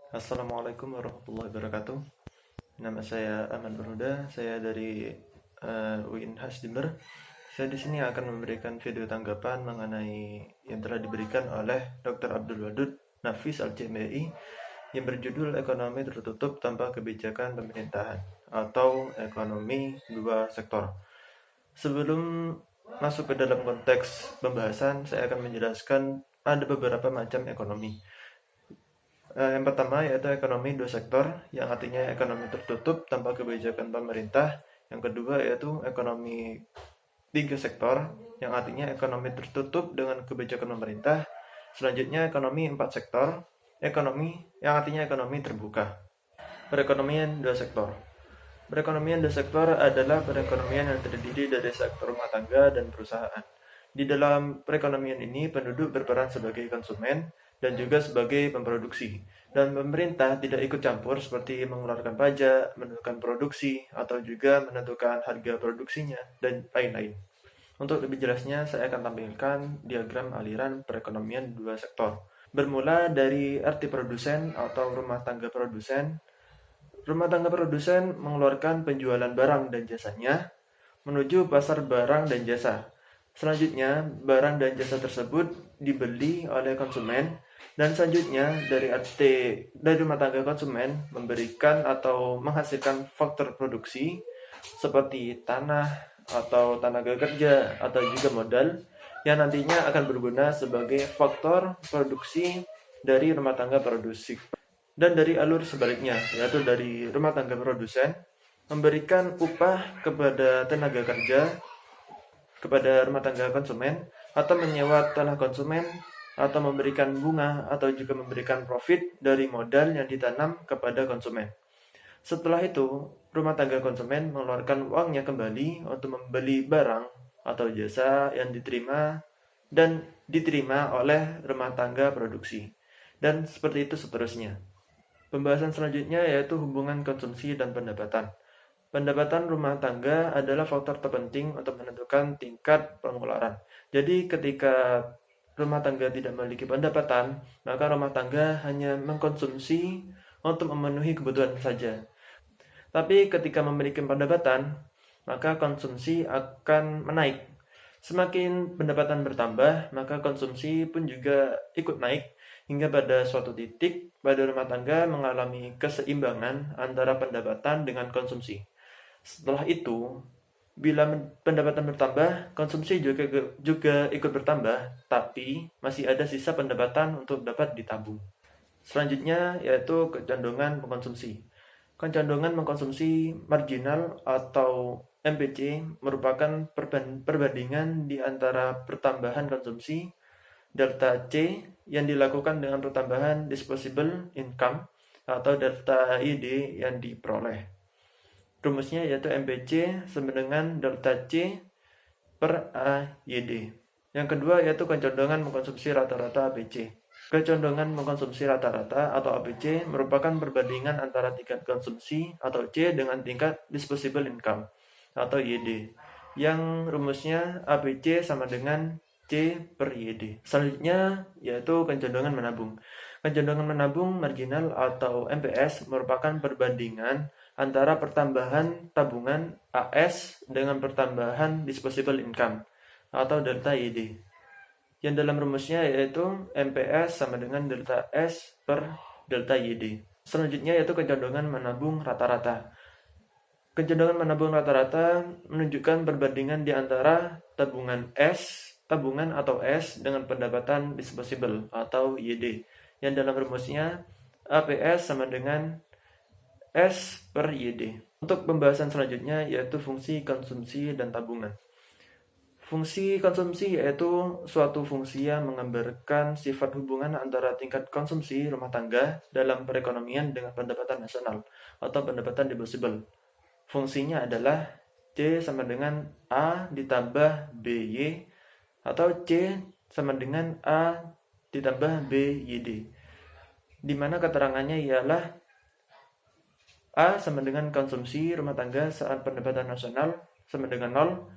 Assalamualaikum warahmatullahi wabarakatuh. Nama saya Ahmad Berhuda. Saya dari UIN Jember. Saya di sini akan memberikan video tanggapan mengenai yang telah diberikan oleh Dr. Abdul Wadud Nafis Al-JMI yang berjudul Ekonomi Tertutup Tanpa Kebijakan Pemerintahan atau Ekonomi Dua Sektor. Sebelum masuk ke dalam konteks pembahasan, saya akan menjelaskan ada beberapa macam ekonomi. Yang pertama yaitu ekonomi dua sektor, yang artinya ekonomi tertutup tanpa kebijakan pemerintah. Yang kedua yaitu ekonomi tiga sektor, yang artinya ekonomi tertutup dengan kebijakan pemerintah. Selanjutnya ekonomi empat sektor, ekonomi yang artinya ekonomi terbuka. Perekonomian dua sektor. Perekonomian dua sektor adalah perekonomian yang terdiri dari sektor rumah tangga dan perusahaan. Di dalam perekonomian ini, penduduk berperan sebagai konsumen dan juga sebagai pemproduksi. Dan pemerintah tidak ikut campur seperti mengeluarkan pajak, menentukan produksi, atau juga menentukan harga produksinya, dan lain-lain. Untuk lebih jelasnya, saya akan tampilkan diagram aliran perekonomian dua sektor. Bermula dari arti produsen atau rumah tangga produsen. Rumah tangga produsen mengeluarkan penjualan barang dan jasanya menuju pasar barang dan jasa. Selanjutnya, barang dan jasa tersebut dibeli oleh konsumen, dan selanjutnya dari rumah tangga konsumen memberikan atau menghasilkan faktor produksi seperti tanah atau tenaga kerja atau juga modal yang nantinya akan berguna sebagai faktor produksi dari rumah tangga produksi. Dan dari alur sebaliknya, yaitu dari rumah tangga produsen memberikan upah kepada tenaga kerja, kepada rumah tangga konsumen, atau menyewa tanah konsumen, atau memberikan bunga, atau juga memberikan profit dari modal yang ditanam kepada konsumen. Setelah itu, rumah tangga konsumen mengeluarkan uangnya kembali untuk membeli barang atau jasa yang diterima oleh rumah tangga produksi. Dan seperti itu seterusnya. Pembahasan selanjutnya yaitu hubungan konsumsi dan pendapatan. Pendapatan rumah tangga adalah faktor terpenting untuk menentukan tingkat pengeluaran. Jadi ketika rumah tangga tidak memiliki pendapatan, maka rumah tangga hanya mengkonsumsi untuk memenuhi kebutuhan saja. Tapi ketika memiliki pendapatan, maka konsumsi akan menaik. Semakin pendapatan bertambah, maka konsumsi pun juga ikut naik, hingga pada suatu titik pada rumah tangga mengalami keseimbangan antara pendapatan dengan konsumsi. Setelah itu, bila pendapatan bertambah, konsumsi juga ikut bertambah, tapi masih ada sisa pendapatan untuk dapat ditabung. Selanjutnya yaitu kecenderungan mengkonsumsi. Kecenderungan mengkonsumsi marginal atau MPC merupakan perbandingan di antara pertambahan konsumsi delta C yang dilakukan dengan pertambahan disposable income atau delta ID yang diperoleh. Rumusnya yaitu MPC sama dengan delta C per AYD. Yang kedua yaitu kecenderungan mengkonsumsi rata-rata APC. Kecenderungan mengkonsumsi rata-rata atau APC merupakan perbandingan antara tingkat konsumsi atau C dengan tingkat disposable income atau YD, yang rumusnya APC sama dengan C per YD. Selanjutnya yaitu kecenderungan menabung. Kecenderungan menabung marginal atau MPS merupakan perbandingan antara pertambahan tabungan AS dengan pertambahan disposable income atau delta YD, yang dalam rumusnya yaitu MPS sama dengan delta S per delta YD. Selanjutnya yaitu kecenderungan menabung rata-rata. Kecenderungan menabung rata-rata menunjukkan perbandingan di antara tabungan atau S dengan pendapatan disposable atau YD, yang dalam rumusnya APS sama dengan S per YD. Untuk pembahasan selanjutnya yaitu fungsi konsumsi dan tabungan. Fungsi konsumsi yaitu suatu fungsi yang menggambarkan sifat hubungan antara tingkat konsumsi rumah tangga dalam perekonomian dengan pendapatan nasional atau pendapatan disposable. Fungsinya adalah C sama dengan A ditambah BY atau C sama dengan A ditambah BYD, di mana keterangannya ialah A sama dengan konsumsi rumah tangga saat pendapatan nasional sama dengan 0,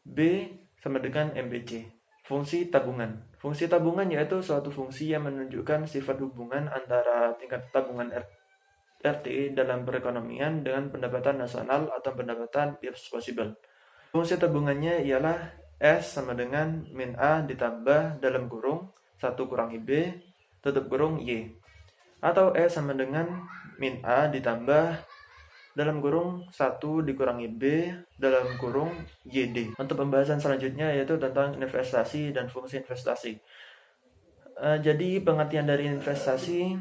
B sama dengan MPC. Fungsi tabungan. Fungsi tabungan yaitu suatu fungsi yang menunjukkan sifat hubungan antara tingkat tabungan RT dalam perekonomian dengan pendapatan nasional atau pendapatan disposable. Fungsi tabungannya ialah S sama dengan min A ditambah dalam kurung 1 kurangi B tutup kurung Y. Atau E sama dengan min A ditambah dalam kurung 1 dikurangi B dalam kurung YD. Untuk pembahasan selanjutnya yaitu tentang investasi dan fungsi investasi. Jadi pengertian dari investasi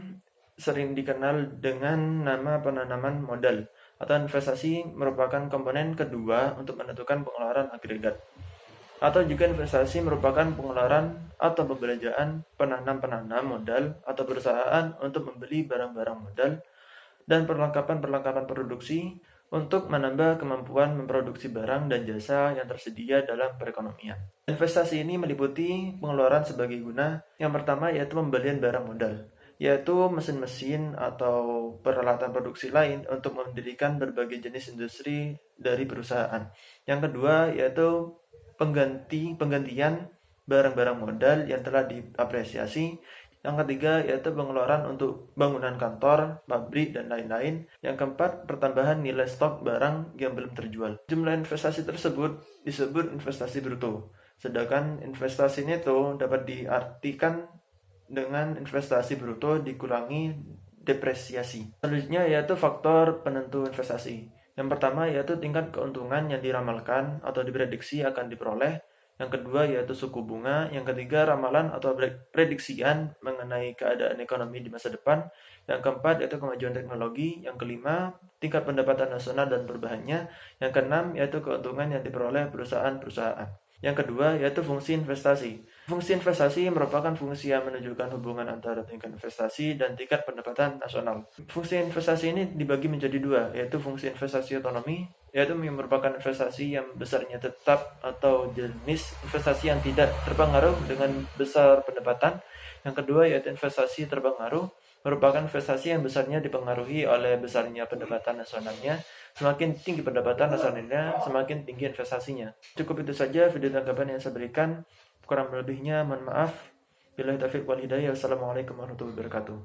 sering dikenal dengan nama penanaman modal, atau investasi merupakan komponen kedua untuk menentukan pengeluaran agregat. Atau juga investasi merupakan pengeluaran atau pembelanjaan penanam-penanam modal atau perusahaan untuk membeli barang-barang modal dan perlengkapan-perlengkapan produksi untuk menambah kemampuan memproduksi barang dan jasa yang tersedia dalam perekonomian. Investasi ini meliputi pengeluaran sebagai guna. Yang pertama yaitu pembelian barang modal, yaitu mesin-mesin atau peralatan produksi lain untuk mendirikan berbagai jenis industri dari perusahaan. Yang kedua yaitu penggantian barang-barang modal yang telah diapresiasi. Yang ketiga yaitu pengeluaran untuk bangunan kantor, pabrik, dan lain-lain. Yang keempat, pertambahan nilai stok barang yang belum terjual. Jumlah investasi tersebut disebut investasi bruto. Sedangkan investasi neto dapat diartikan dengan investasi bruto dikurangi depresiasi. Selanjutnya yaitu faktor penentu investasi. Yang pertama yaitu tingkat keuntungan yang diramalkan atau diprediksi akan diperoleh. Yang kedua yaitu suku bunga. Yang ketiga ramalan atau prediksian mengenai keadaan ekonomi di masa depan. Yang keempat yaitu kemajuan teknologi. Yang kelima tingkat pendapatan nasional dan perubahannya. Yang keenam yaitu keuntungan yang diperoleh perusahaan-perusahaan. Yang kedua yaitu fungsi investasi. Fungsi investasi merupakan fungsi yang menunjukkan hubungan antara tingkat investasi dan tingkat pendapatan nasional. Fungsi investasi ini dibagi menjadi dua, yaitu fungsi investasi otonomi, yaitu merupakan investasi yang besarnya tetap atau jenis investasi yang tidak terpengaruh dengan besar pendapatan. Yang kedua yaitu investasi terpengaruh, merupakan investasi yang besarnya dipengaruhi oleh besarnya pendapatan nasionalnya. Semakin tinggi pendapatan nasionalnya, semakin tinggi investasinya. Cukup itu saja video tanggapan yang saya berikan. Kurang lebihnya mohon maaf. Billahi taufiq wal hidayah. Wassalamualaikum warahmatullahi wabarakatuh.